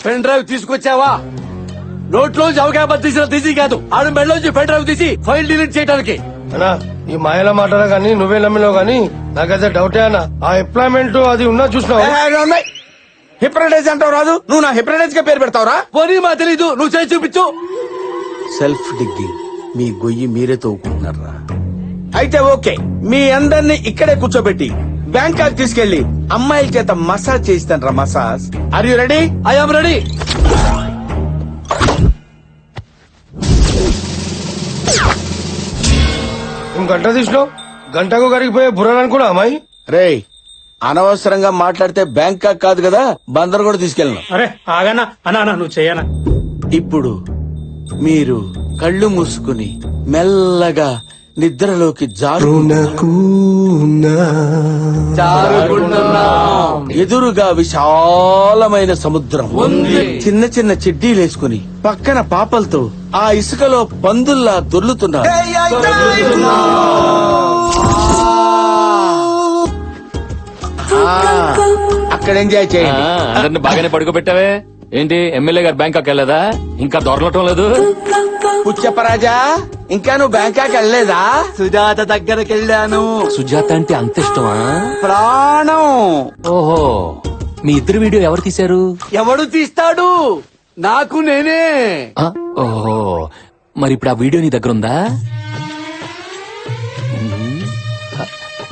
Pen drive తీసుకొచ్చావా? నోట్లోంచి అవకాశం తీసిన తీసి కాదు, ఆడు మెడలోంచి పెన్ డ్రైవ్ తీసి ఫైల్ డిలీట్ చేయడానికి. అన్నా ఈ మాయల మాటలా గానీ నువ్వే నమ్మినావు గానీ నాకైతే డౌటే అన్న. ఆ ఎంప్లాయ్మెంట్ అది ఉన్నా చూసినావు. హిప్రటైజ్ అంటావు రాదు, నువ్వు నా హిప్రటైజ్ గా పేరు పెడతావురా? పోనీ మా తెలీదు, నువ్వు చేసి చూపించు. సెల్ఫ్ డిగ్గింగ్, మీ గొయ్యి మీరే తవ్వుకుంటున్నారా? అయితే ఓకే, మీ అందరినీ ఇక్కడే కూర్చోబెట్టి బ్యాంకాక్ తీసుకెళ్లి అమ్మాయిల చేత మసాజ్ చేయిస్తాను. Massage. Are you ready? I am ready. గంట తీసినావు, గంటకు కరిగిపోయే బుర్రని కూడా అమ్మాయి. రేయ్, అనవసరంగా మాట్లాడితే బ్యాంకాక్ కాదు కదా, బందర్ కూడా తీసుకెళ్ళను. అరే ఆగనా అన్నా నువ్వు చెయ్యనా. ఇప్పుడు మీరు కళ్ళు మూసుకుని మెల్లగా నిద్రలోకి ఎదురుగా విశాలమైన సముద్రం ఉంది. చిన్న చిన్న చెడ్డీలేసుకుని పక్కన పాపలతో ఆ ఇసుకలో పందుల్లా దొర్లుతున్నారు. అక్కడ ఎంజాయ్ చేయండి. అందరిని బాగానే పడుకోబెట్టావే. ఏంటి ఎమ్మెల్యే గారు బ్యాంకాక్ వెళ్ళదా? ఇంకా దొరలటం లేదు. పుచ్చప్పరాజా, ఇంకా నువ్వు బ్యాంకాక్ వెళ్ళలేదా? సుజాత దగ్గరికి వెళ్ళాను. సుజాత అంటే అంత ఇష్టమా? ప్రాణం. ఓహో, మీ ఇద్దరు వీడియో ఎవరు తీశారు? ఎవడు తీస్తాడు? నాకు నేనే. ఆ, ఓహో, మరి ఇప్పుడు ఆ వీడియో నీ దగ్గర ఉందా?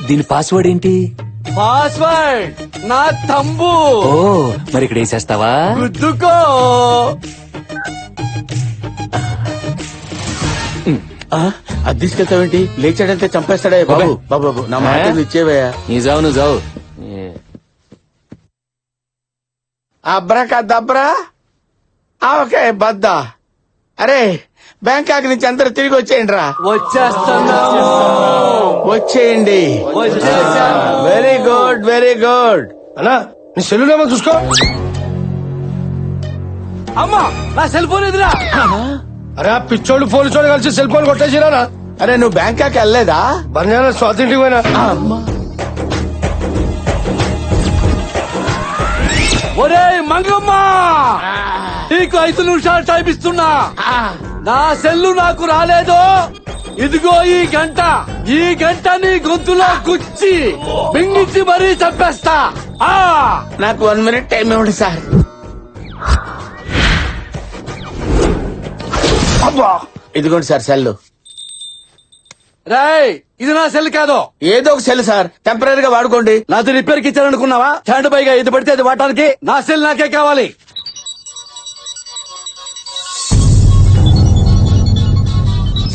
దీని పాస్వర్డ్ ఏంటి? పాస్వర్డ్ నా తంబు. ఓ, మరి ఇక్కడ వేసేస్తావా? గుద్దుకో. అది తీసుకెళ్తావేంటి? లేచాడంటే చంపేస్తాడే. బాబు బాబు బాబు, నా మాట ఇచ్చేవయ్యా. నీ జావు నువ్వు జావు. అబ్రా కద్దబ్రా. ఓకే బద్దా. అరే, బ్యాంకాక్ నుంచి అందరూ తిరిగి వచ్చేయండి రా. వచ్చేస్తున్నాము. వచ్చేయండి. Very good, very good. అన్నా నీ సెల్లులేమో చూసుకో. అమ్మా, నా సెల్ ఫోన్ ఎదురా. అరే ఆ పిచ్చోడు పోలీసోడు కలిసి సెల్ ఫోన్ కొట్టేసిరా. అరే, నువ్వు బ్యాంకాక్ వెళ్ళలేదా? బంజారా స్వాతంత్రికి పోయినా. ఒరే మంగమ్మ, నీకు 5 నిమిషాలు టైం ఇస్తున్నా. నా సెల్లు నాకు రాలేదు. ఇదిగో ఈ గంట నీ గొంతులో గుచ్చి బింగిచ్చి మరీ చంపేస్తా. నాకు 1 minute టైం ఇవ్వండి సార్. ఇదిగోండి సార్ సెల్. రేయ్, ఇది నా సెల్ కాదు. ఏదో ఒక సెల్ సార్, టెంపరీగా వాడుకోండి. నాది రిపేర్ కి ఇచ్చారనుకున్నావా? స్టాండ్ బైగా ఇది పడితే అది వాడటానికి. నా సెల్ నాకే కావాలి.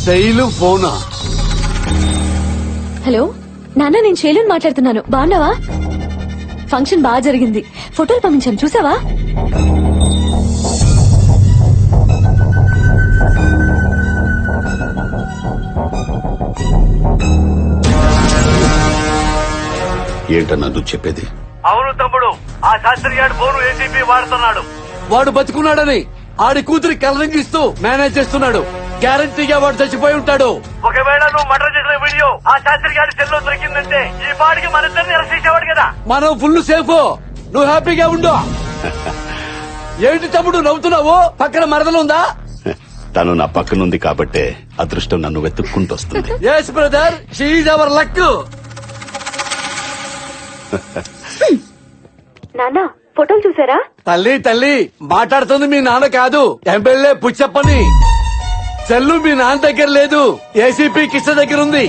శైలు ఫోనా? హలో నాన్న, నేను శైలుని మాట్లాడుతున్నాను. బాగున్నావా? ఫంక్షన్ బాగా జరిగింది. ఫోటోలు పంపించాను, చూసావా? ఏంటన్నా నువ్వు చెప్పేది? అవును తమ్ముడు, ఆ శాస్త్రి గారు ఫోను ఏసీపీ వాడుతున్నాడు. వాడు బతుకున్నాడని ఆడి కూతురి కలరింగ్ ఇస్తూ మేనేజ్ చేస్తున్నాడు. గ్యారంటీగా వాడు చచ్చిపోయి ఉంటాడు. ఒకవేళ నువ్వు మర్డర్ చేసిన వీడియో ఆ శాస్త్రి గారి సెల్లో దొరికిందంటే ఈ పాటికి మన ఇద్దరిని అరెస్ట్ చేసేవాడు కదా. మనం ఫుల్ సేఫ్. నువ్వు హ్యాపీగా ఉండు. ఏంటి తమ్ముడు నవ్వుతున్నావు? పక్కన మరదలుందా? తను నా పక్కనుంది కాబట్టే అదృష్టం నన్ను వెతుక్కుంటూ వస్తుంది. Yes brother, she is our luck. నాన్న, ఫోటోలు చూసారా? తల్లి మాట్లాడుతుంది మీ నాన్న కాదు, ఎమ్మెల్యే పుచ్చప్పని. సెల్లు మీ నాన్న దగ్గర లేదు, ఏసీపీ కృష్ణ దగ్గర ఉంది.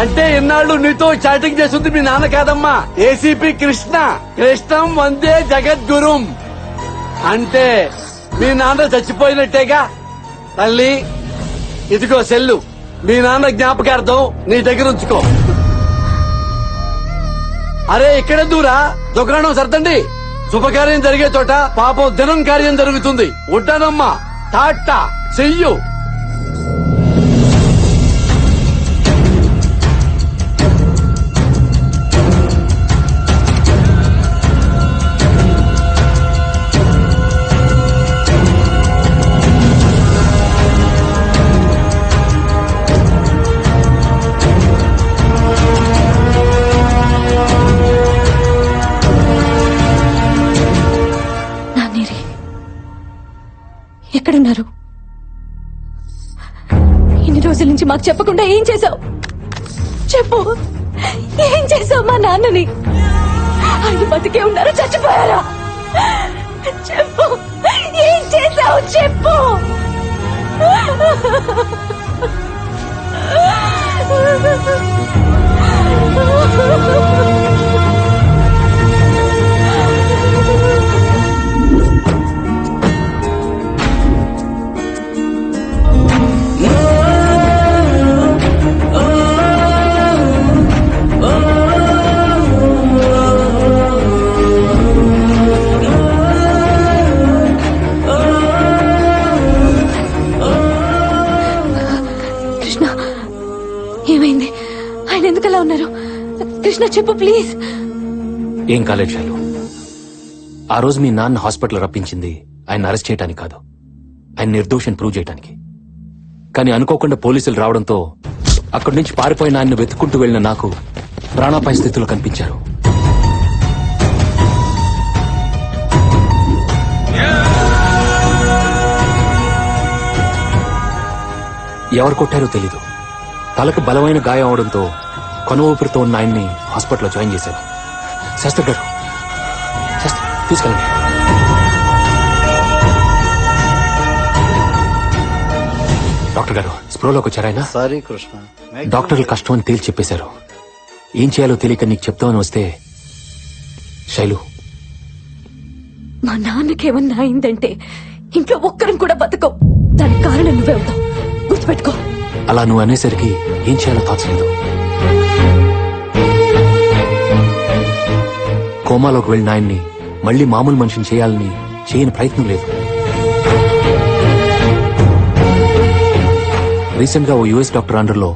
అంటే ఇన్నాళ్ళు నీతో చాటింగ్ చేస్తుంది మీ నాన్న కాదమ్మా, ఏసీపీ కృష్ణ. కృష్ణం వందే జగద్గురుం. అంటే మీ నాన్న చచ్చిపోయినట్టేగా. తల్లి, ఇదిగో సెల్లు, మీ నాన్న జ్ఞాపకార్థం నీ దగ్గర ఉంచుకో. అరే, ఇక్కడే దూరా, దుకాణం సర్దండి. శుభకార్యం జరిగే చోట పాపం దినం కార్యం జరుగుతుంది. ఉంటానమ్మా, టాటా, చెయ్యు. ఎక్కడున్నారు? ఇన్ని రోజుల నుంచి మాకు చెప్పకుండా ఏం చేశావు? చెప్పు, ఏం చేశావు మా నాన్నని? ఆయన బతికే ఉన్నారు, చచ్చిపోయారా? చెప్పు, ఏం చేశావు? చెప్పు. కృష్ణ, ఏమైంది? ఆయన ఎందుకలా ఉన్నారు? కృష్ణ, చెప్పు ప్లీజ్. ఏం కాలేదు శైలు. ఆ రోజు మీ నాన్న హాస్పిటల్ రప్పించింది ఆయన అరెస్ట్ చేయడానికి కాదు, ఆయన నిర్దోషం ప్రూవ్ చేయడానికి. కానీ అనుకోకుండా పోలీసులు రావడంతో అక్కడి నుంచి పారిపోయిన ఆయన్ని వెతుక్కుంటూ వెళ్లిన నాకు ప్రాణాపాయ స్థితిలో కనిపించారు. ఎవరు కొట్టారో తెలీదు. తలకు బలమైన గాయం అవడంతో కొన ఊపిరితో ఉన్న ఆయన్ని హాస్పిటల్లో జాయిన్ చేశారు. శాస్త్రి గారు, శాస్త్రి తీసుకెళ్ళండి. డాక్టర్ గారు స్ప్రోలోకి వచ్చారాయన? సారీ కృష్ణ, డాక్టర్లు కష్టం అని తేల్చి చెప్పేశారు. ఏం చేయాలో తెలియక నీకు చెప్తామని వస్తే శైలు, మా నాన్నకేమన్నా అయిందంటే ఇంట్లో ఒక్కరం కూడా బతకం. దానికి కారణం నువ్వే అవుతావు, గుర్తుపెట్టుకో. అలా నువ్వు అనేసరికి ఏం చేయాలో తోచలేదు. కోమాలోకి వెళ్ళిన ఆయన్ని మళ్లీ మామూలు మనిషిని చేయాలని చేయని ప్రయత్నం లేదు. రీసెంట్ గా ఓ యుఎస్ డాక్టర్ అండర్లో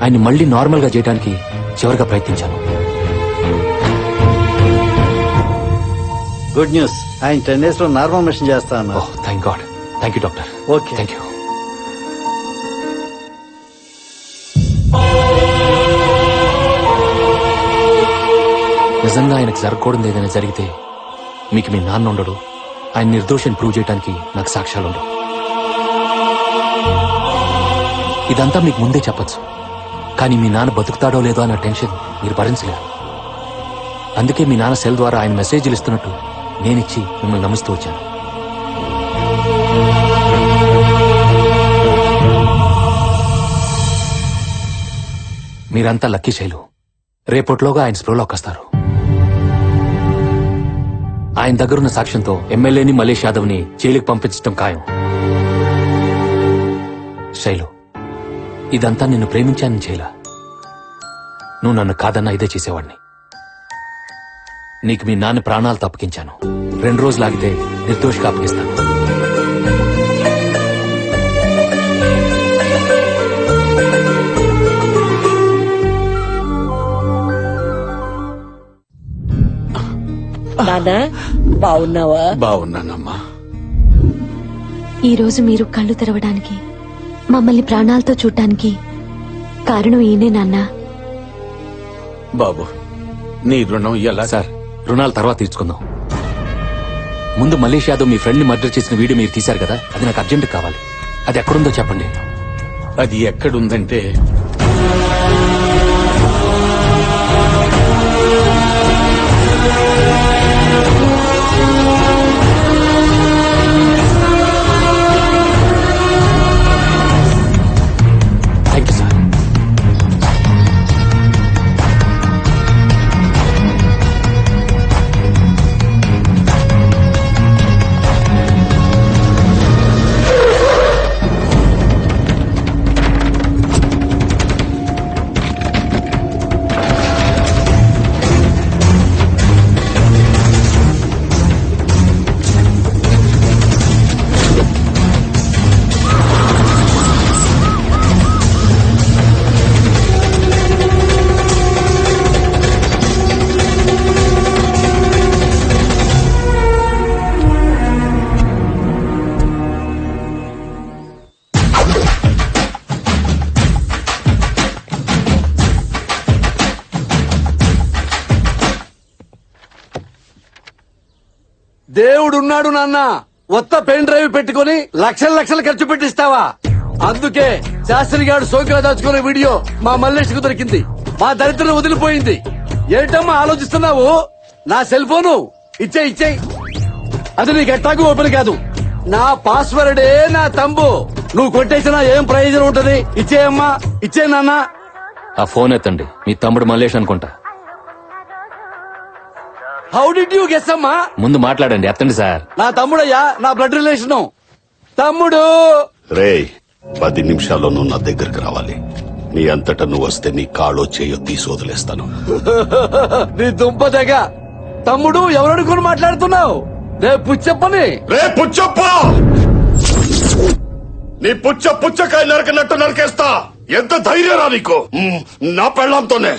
ఆయన్ని మళ్లీ నార్మల్ గా చేయడానికి చివరిగా ప్రయత్నించాను. గుడ్ న్యూస్, ఆయన 10 days లో నార్మల్ మిషన్ చేస్తా అన్నారు. Oh thank God. Thank you doctor. Okay. Thank you. నిజంగా ఆయనకు జరగకూడదు ఏదైనా జరిగితే మీకు మీ నాన్న ఉండడు, ఆయన నిర్దోషాన్ని ప్రూవ్ చేయడానికి నాకు సాక్ష్యాలు ఉండవు. ఇదంతా మీకు ముందే చెప్పొచ్చు, కానీ మీ నాన్న బతుకుతాడో లేదో అన్న టెన్షన్ మీరు భరించలేరు. అందుకే మీ నాన్న సెల్ ద్వారా ఆయన మెసేజ్లు ఇస్తున్నట్టు నేనిచ్చి మిమ్మల్ని నమ్మిస్తూ వచ్చాను. మీరంతా లక్కీ శైలు. రేపట్లోగా ఆయన స్ప్రోలోకి వస్తారు. ఆయన దగ్గరున్న సాక్ష్యంతో ఎమ్మెల్యేని మలేష్ యాదవ్ ని జైలుకి పంపించడం ఖాయం. శైలు, ఇదంతా నిన్ను ప్రేమించానని చేయలా. నువ్వు నన్ను కాదన్నా ఇదే చేసేవాడిని. నీకు మీ నాన్న ప్రాణాలు తప్పకించాను. 2 రోజులు ఆగితే నిర్దోషిగా అప్పగిస్తాను. నానా బాగున్నావా? బాగున్నానమ్మా. ఈ రోజు మీరు కళ్ళు తెరవడానికి, మమ్మల్ని ప్రాణాలతో చూడటానికి కారణం ఈయనే నాన్న. బాబు, నీ రుణం ఎలా? సార్, రుణాలు తర్వాత తీర్చుకుందాం. ముందు మలేష్ యాదవ్ మీ ఫ్రెండ్ ని మర్డర్ చేసిన వీడియో మీరు తీశారు కదా, అది నాకు అర్జెంట్ కావాలి. అది ఎక్కడుందో చెప్పండి. అది ఎక్కడుందంటే థ్యాంక్ యూ సార్. దేవుడున్నాడు నాన్న. కొత్త పెన్ డ్రైవ్ పెట్టుకుని లక్షలు లక్షలు ఖర్చు పెట్టిస్తావా? అందుకే శాస్త్రి గారు సోకిగా దాచుకునే వీడియో మా మల్లేష్ కు దొరికింది. మా దరిద్రం వదిలిపోయింది. ఏంటమ్మా ఆలోచిస్తున్నావు? నా సెల్ ఫోను ఇచ్చేయి. అది నీకు ఎట్టాకు ఓపెన్ కాదు. నా పాస్వర్డే నా తంబు. నువ్వు కొట్టేసినా ఏం ప్రయోజనం ఉంటది? ఇచ్చేయమ్మా, ఇచ్చే నాన్న. ఆ ఫోన్ ఎత్తండి. మీ తమ్ముడు మల్లేష్ అనుకుంటా. హౌ డిడ్ యూ గెస్ అమ్మా? ముందు మాట్లాడండి. ఎత్తండి సార్. నా తమ్ముడయ్యా, నా బ్లడ్ రిలేషను. తమ్ముడు రేయ్ 10 నిమిషాల్లో నువ్వు నా దగ్గరికి రావాలి. నీ అంతటా నువ్వు వస్తే నీ కాళ్ళో చేయో తీసి వదిలేస్తాను. నీ దుంప దగ్గ. తమ్ముడు ఎవరనుకుని మాట్లాడుతున్నావు? రేపు చెప్పని. రే పుచ్చప్ప, నీ పుచ్చకాయ నరకనట్టు నరికేస్తా. ఎంత ధైర్యరా నీకు? నా పెళ్ళంతోనే.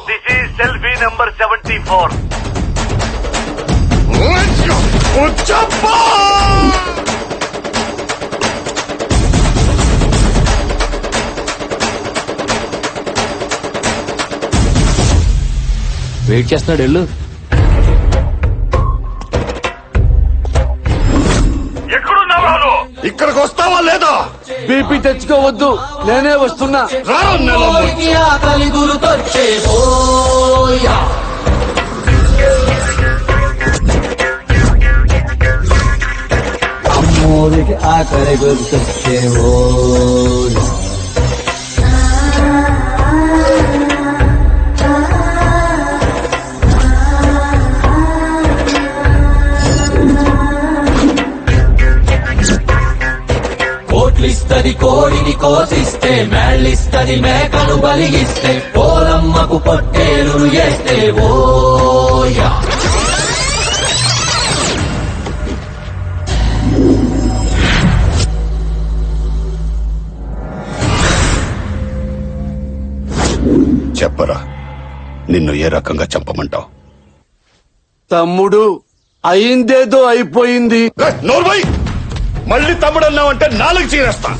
This is selfie number 74. పుచ్చప్ప! వెయిట్ చేస్తున్నాడు. వెళ్ళు. ఎక్కడున్నావు? ఇక్కడికి వస్తావా లేదా? బీపీ తెచ్చుకోవద్దు, నేనే వస్తున్నా. రా నెల అమ్మోరికి ఆకలి గుర్తొచ్చేవో. కోట్లిస్తది కోడిని కోసిస్తే, మేళ్ళిస్తది మేకను బలిగిస్తే, పోలమ్మకు పొట్టేలు చేస్తే ఓయా. చెప్పరా, నిన్ను ఏ రకంగా చంపమంటావు? తమ్ముడు అయిందేదో అయిపోయింది. నోర్మై, మళ్ళీ తమ్ముడు అన్నావంటే నాలుగు చీరేస్తా.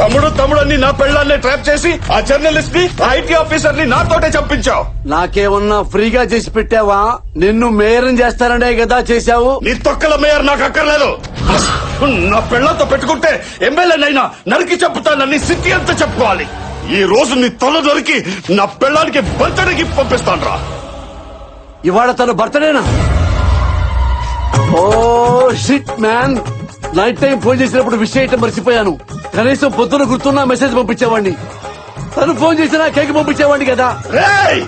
తమ్ముడు అని నా పెళ్ళాన్ని ట్రాప్ చేసి ఆ జర్నలిస్ట్ ని, ఐటీ ఆఫీసర్ ని నాతోటే చంపించావు. నాకేమన్నా ఫ్రీగా చేసి పెట్టావా? నిన్ను మేయరం చేస్తాననే కదా చేశావు. నీ తొక్కల మేయర్ నాకు అక్కర్లేదు. నా పెళ్ళంతో పెట్టుకుంటే ఎమ్మెల్యేనైనా నరికి చంపుతానని సిటీ అంతా చెప్పుకోవాలి. ఈ రోజు నీ తల నరికి నా పెళ్ళానికి బర్త్డేకి పంపిస్తాను రా. ఇవాళ తన బర్త్డేనా? Oh shit man. Night time phone చేసినప్పుడు విష్ చేయటం మర్చిపోయాను. కనీసం పొద్దున గుర్తున్నా మెసేజ్ పంపించేవాడిని. తను ఫోన్ చేసినా కేక్ పంపించేవాడిని కదా. రేయ్,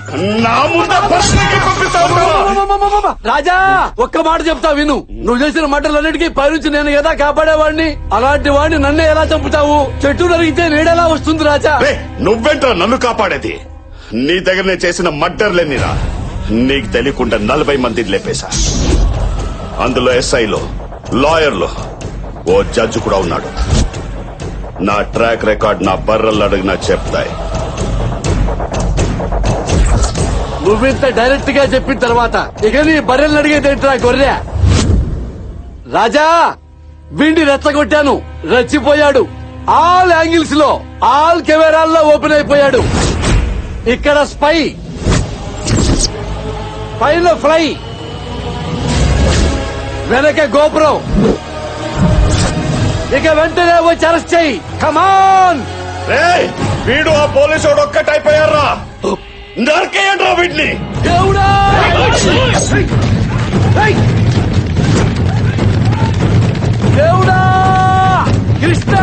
నా ముందే బర్త్డేకి పంపిస్తాను రా. రాజా, ఒక్క మాట చెప్తా విను. నువ్వు చేసిన మాటలన్నిటికీ పైనుంచి నేను కదా కాపాడేవాడిని. అలాంటి వాడిని నన్నే ఎలా చంపుతావు? చెట్టు నరిగితే నీడెలా వస్తుంది రాజా? రేయ్, నువ్వేంట్రా నన్ను కాపాడేది? నీ దగ్గర నేను చేసిన మర్డర్లేనిరా. నీకు తెలియకుండా 40 మందిని లేపేశా. అందులో ఎస్ఐలు, లాయర్లు, ఓ జడ్జి కూడా ఉన్నాడు. నా ట్రాక్ రికార్డ్ నా బర్రలు అడిగినా చెప్తాయి. నువ్వింత డైరెక్ట్ గా చెప్పిన తర్వాత ఇక నీ బర్రెల్ని అడిగేదేంట్రా గొర్రె? రాజా, వీడిని రెచ్చగొట్టాను, రెచ్చిపోయాడు. ఆల్ యాంగిల్స్ లో, ఆల్ కెమెరాల్లో ఓపెన్ అయిపోయాడు. ఇక్కడ స్పై, పైన ఫ్లై, వెనక గోపురం. ఇక వెంటనే వచ్చి అరెస్ట్ చెయ్యి. కమాన్. రేయ్, వీడు ఆ పోలీసు ఒక్కటైపోయారా? నరికేయండ్రా వీడిని. దేవుడా! దేవుడా! కృష్ణ!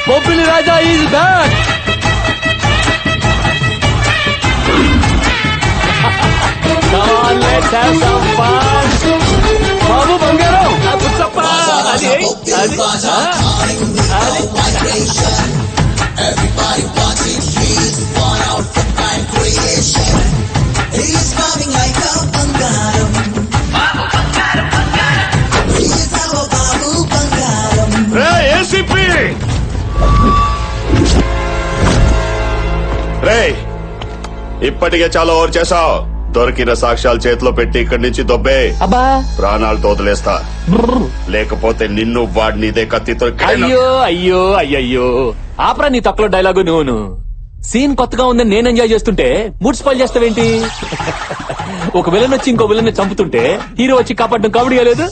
బొబ్బిలి రాజా ఈజ్ బ్యాక్. బాబు బంగారం, ఏసీపీ ఇప్పటికే చాలా ఓవర్ చేసావు. దొరికిన సాక్ష్యాలు చేతిలో పెట్టి ఇక్కడి నుంచి దొబ్బే. అబ్బా ప్రాణాలతో వదిలేస్తా, లేకపోతే నిన్ను వాడిని ఇదే కత్తితో అయ్యో అయ్యో అయ్యయ్యో ఆపరా నీ తక్కువ డైలాగు నువ్వును. సీన్ కొత్తగా ఉందని నేను ఎంజాయ్ చేస్తుంటే మూడ్ స్పాయిల్ చేస్తావేంటి? ఒక విలన్ వచ్చి ఇంకో విలన్ చంపుతుంటే హీరో వచ్చి కాపాడడం కామెడీగా లేదు?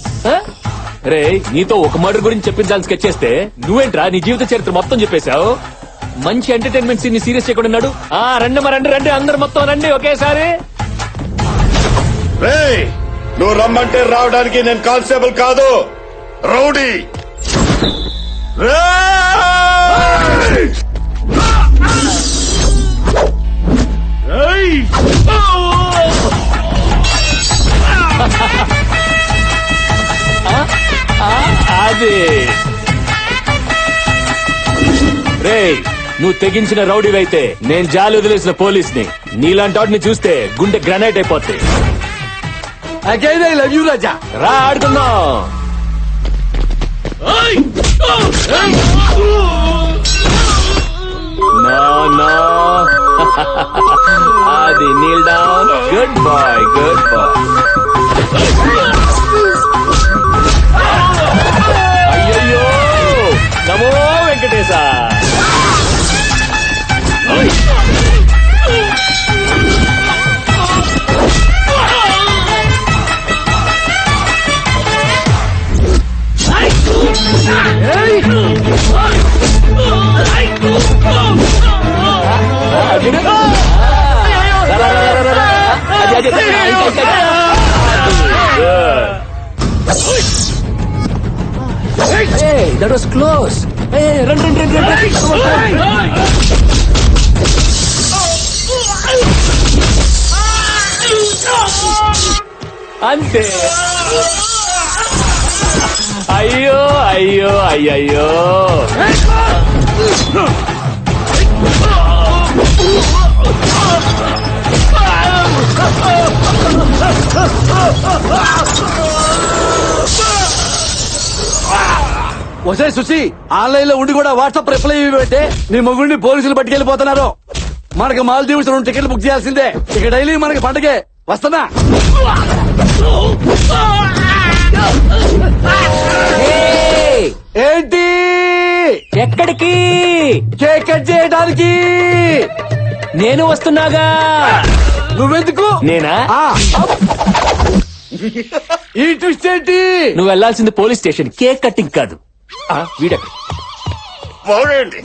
రే నీతో ఒక మర్డర్ గురించి చెప్పించాలని స్కెచ్ చేస్తే నువ్వేంట్రా నీ జీవిత చరిత్ర మొత్తం చెప్పేశావు. మంచి ఎంటర్టైన్మెంట్ సీన్ ని సీరియస్ చేయకుండా ఉన్నాడు. రండి రండి రండి అందరు మొత్తం రండి ఒకేసారి. రేయ్, నువ్వు రమ్మంటే రావడానికి నేను కానిస్టేబుల్ కాదు, రౌడీ. రేయ్! అది రే నువ్వు తెగించిన రౌడీవైతే నేను జాలి వదిలేసిన పోలీస్ని. నీలాంటి వాడిని చూస్తే గుండె గ్రానైట్ అయిపోతుంది. అగైన్ ఐ లవ్ యూ రాజా. రా ఆడుకుందాం. No, no. అది kneel down. Good boy, good boy. అయ్యయ్యో నమో Venkatesha. Hey, that was close. Hey, run. అంతే. అయ్యో అయ్యో అయ్యయ్యో. ఒసే సుసి, ఆన్లైన్ లో ఉండి కూడా వాట్సాప్ రిప్లై ఇవ్వంటే నీ మొగుడిని పోలీసులు పట్టుకెళ్లిపోతున్నారు. మనకి మాల్దీవ్స్ 2 టికెట్లు బుక్ చేయాల్సిందే. ఇక డైలీ మనకి పండగే. వస్తున్నా. ఏంటి ఎక్కడికి? కేక్ కట్ చేయడానికి. నేను వస్తున్నాగా. నువ్వెందుకు? నేనా? ఈ ట్విస్ట్ ఏంటి? నువ్వు వెళ్లాల్సింది పోలీస్ స్టేషన్, కేక్ కట్టింగ్ కాదు. వీడెక్కడ? పోగండి.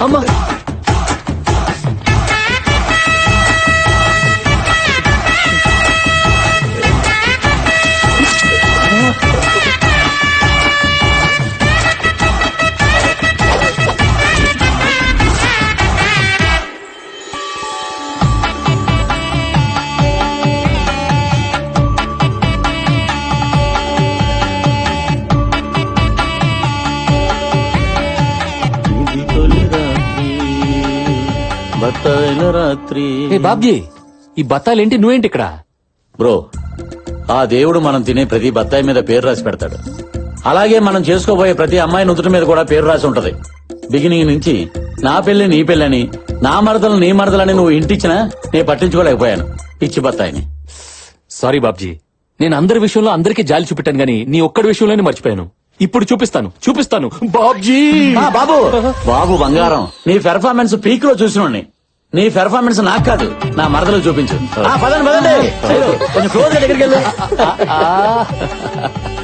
అమ్మా రాత్రి. బాబ్జీ, ఈ బత్తాలేంటి? నువ్వేంటి ఇక్కడ? బ్రో, ఆ దేవుడు మనం తినే ప్రతి బత్తాయి మీద పేరు రాసి పెడతాడు. అలాగే మనం చేసుకోబోయే ప్రతి అమ్మాయి నుదుటి మీద కూడా పేరు రాసి ఉంటది. బిగినింగ్ నుంచి నా పెళ్లి నీ పెళ్ళని, నా మరదలు నీ మరదలని నువ్వు ఇంటిచ్చినా నేను పట్టించుకోలేకపోయాను ఇచ్చి బత్తాయిని. సారీ బాబ్జీ, నేను అందరి విషయంలో అందరికీ జాలి చూపెట్టాను గానీ నీ ఒక్కడి విషయంలోనే మర్చిపోయాను. ఇప్పుడు చూపిస్తాను బాబ్జీ. బాబు బాబు బంగారం, నీ పెర్ఫార్మెన్స్ పీక్ లో చూసినోడిని. నీ పెర్ఫార్మెన్స్ నాకు కాదు, నా మరదలు చూపించు. పదండి కొంచెం క్లోజ్ గా దగ్గరికి వెళ్ళు.